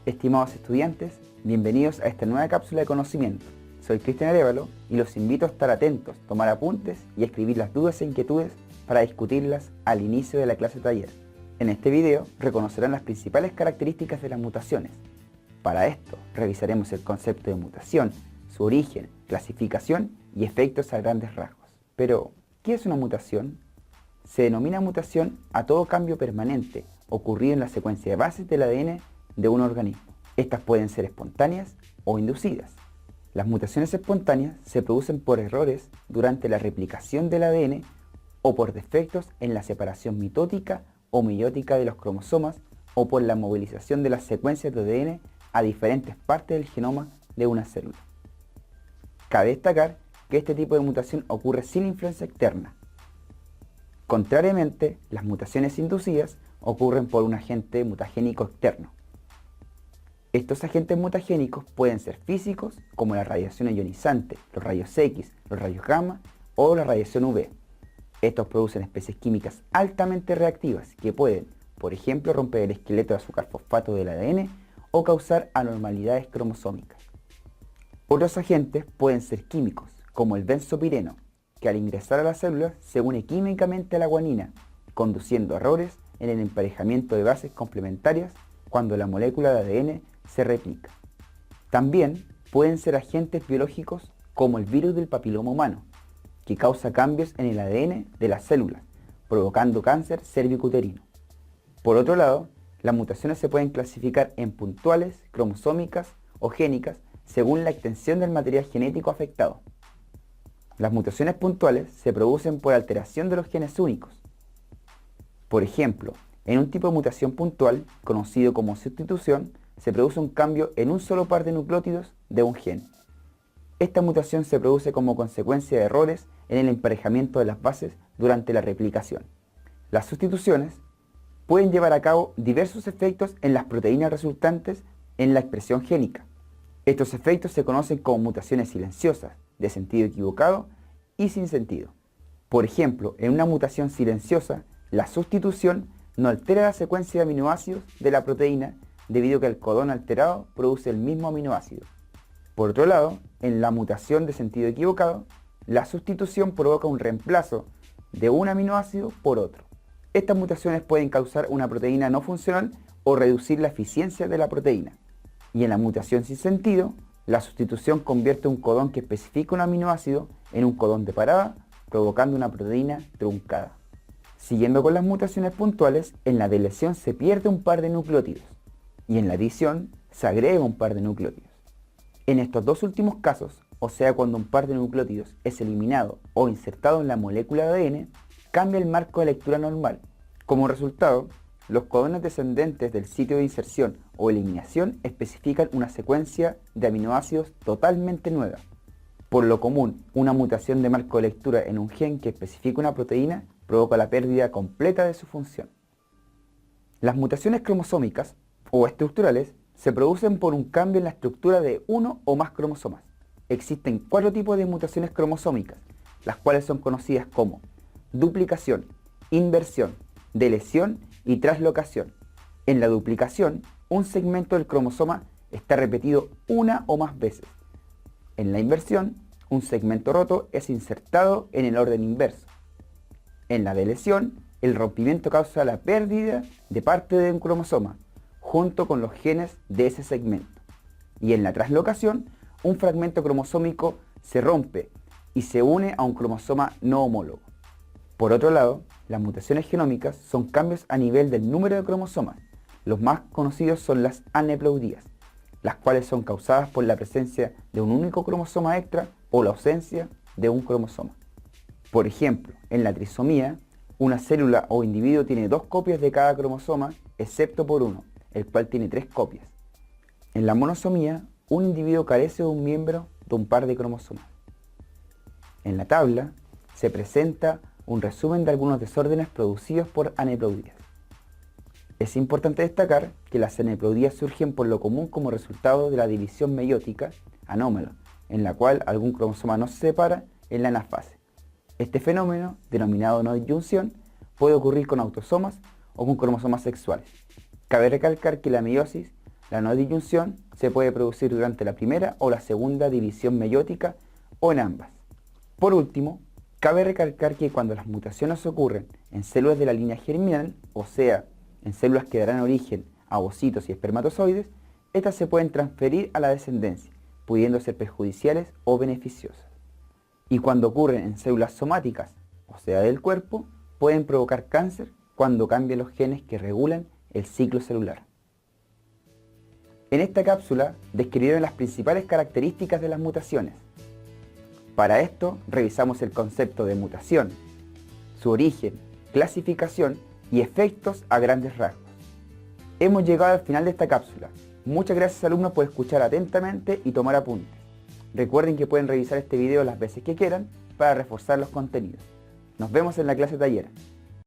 Estimados estudiantes, bienvenidos a esta nueva cápsula de conocimiento. Soy Cristian Arévalo y los invito a estar atentos, tomar apuntes y escribir las dudas e inquietudes para discutirlas al inicio de la clase taller. En este video reconocerán las principales características de las mutaciones. Para esto revisaremos el concepto de mutación, su origen, clasificación y efectos a grandes rasgos. Pero, ¿qué es una mutación? Se denomina mutación a todo cambio permanente ocurrido en la secuencia de bases del ADN de un organismo. Estas pueden ser espontáneas o inducidas. Las mutaciones espontáneas se producen por errores durante la replicación del ADN o por defectos en la separación mitótica o meiótica de los cromosomas o por la movilización de las secuencias de ADN a diferentes partes del genoma de una célula. Cabe destacar que este tipo de mutación ocurre sin influencia externa. Contrariamente, las mutaciones inducidas ocurren por un agente mutagénico externo. Estos agentes mutagénicos pueden ser físicos, como la radiación ionizante, los rayos X, los rayos gamma o la radiación UV. Estos producen especies químicas altamente reactivas que pueden, por ejemplo, romper el esqueleto de azúcar fosfato del ADN o causar anormalidades cromosómicas. Otros agentes pueden ser químicos, como el benzopireno, que al ingresar a la célula se une químicamente a la guanina, conduciendo a errores en el emparejamiento de bases complementarias cuando la molécula de ADN se replica. También pueden ser agentes biológicos como el virus del papiloma humano, que causa cambios en el ADN de las células, provocando cáncer cervicuterino. Por otro lado, las mutaciones se pueden clasificar en puntuales, cromosómicas o génicas según la extensión del material genético afectado. Las mutaciones puntuales se producen por alteración de los genes únicos. Por ejemplo, en un tipo de mutación puntual, conocido como sustitución, se produce un cambio en un solo par de nucleótidos de un gen. Esta mutación se produce como consecuencia de errores en el emparejamiento de las bases durante la replicación. Las sustituciones pueden llevar a cabo diversos efectos en las proteínas resultantes en la expresión génica. Estos efectos se conocen como mutaciones silenciosas, de sentido equivocado y sin sentido. Por ejemplo, en una mutación silenciosa, la sustitución no altera la secuencia de aminoácidos de la proteína debido a que el codón alterado produce el mismo aminoácido. Por otro lado, en la mutación de sentido equivocado, la sustitución provoca un reemplazo de un aminoácido por otro. Estas mutaciones pueden causar una proteína no funcional o reducir la eficiencia de la proteína. Y en la mutación sin sentido, la sustitución convierte un codón que especifica un aminoácido en un codón de parada, provocando una proteína truncada. Siguiendo con las mutaciones puntuales, en la deleción se pierde un par de nucleótidos y en la adición se agrega un par de nucleótidos. En estos dos últimos casos, o sea cuando un par de nucleótidos es eliminado o insertado en la molécula de ADN, cambia el marco de lectura normal. Como resultado, los codones descendentes del sitio de inserción o eliminación especifican una secuencia de aminoácidos totalmente nueva. Por lo común, una mutación de marco de lectura en un gen que especifica una proteína provoca la pérdida completa de su función. Las mutaciones cromosómicas o estructurales se producen por un cambio en la estructura de uno o más cromosomas. Existen 4 tipos de mutaciones cromosómicas, las cuales son conocidas como duplicación, inversión, deleción y translocación. En la duplicación, un segmento del cromosoma está repetido una o más veces. En la inversión, un segmento roto es insertado en el orden inverso. En la deleción, el rompimiento causa la pérdida de parte de un cromosoma, junto con los genes de ese segmento. Y en la translocación, un fragmento cromosómico se rompe y se une a un cromosoma no homólogo. Por otro lado, las mutaciones genómicas son cambios a nivel del número de cromosomas. Los más conocidos son las aneuploidías, las cuales son causadas por la presencia de un único cromosoma extra o la ausencia de un cromosoma. Por ejemplo, en la trisomía, una célula o individuo tiene 2 copias de cada cromosoma, excepto por uno, el cual tiene 3 copias. En la monosomía, un individuo carece de un miembro de un par de cromosomas. En la tabla se presenta un resumen de algunos desórdenes producidos por aneuploidías. Es importante destacar que las aneuploidías surgen por lo común como resultado de la división meiótica anómala, en la cual algún cromosoma no se separa en la anafase. Este fenómeno, denominado no disyunción, puede ocurrir con autosomas o con cromosomas sexuales. Cabe recalcar que la meiosis La no disyunción se puede producir durante la primera o la segunda división meiótica o en ambas. Por último, cabe recalcar que cuando las mutaciones ocurren en células de la línea germinal, o sea, en células que darán origen a ovocitos y espermatozoides, estas se pueden transferir a la descendencia, pudiendo ser perjudiciales o beneficiosas. Y cuando ocurren en células somáticas, o sea del cuerpo, pueden provocar cáncer cuando cambian los genes que regulan el ciclo celular. En esta cápsula describieron las principales características de las mutaciones. Para esto revisamos el concepto de mutación, su origen, clasificación y efectos a grandes rasgos. Hemos llegado al final de esta cápsula. Muchas gracias alumnos por escuchar atentamente y tomar apuntes. Recuerden que pueden revisar este video las veces que quieran para reforzar los contenidos. Nos vemos en la clase taller.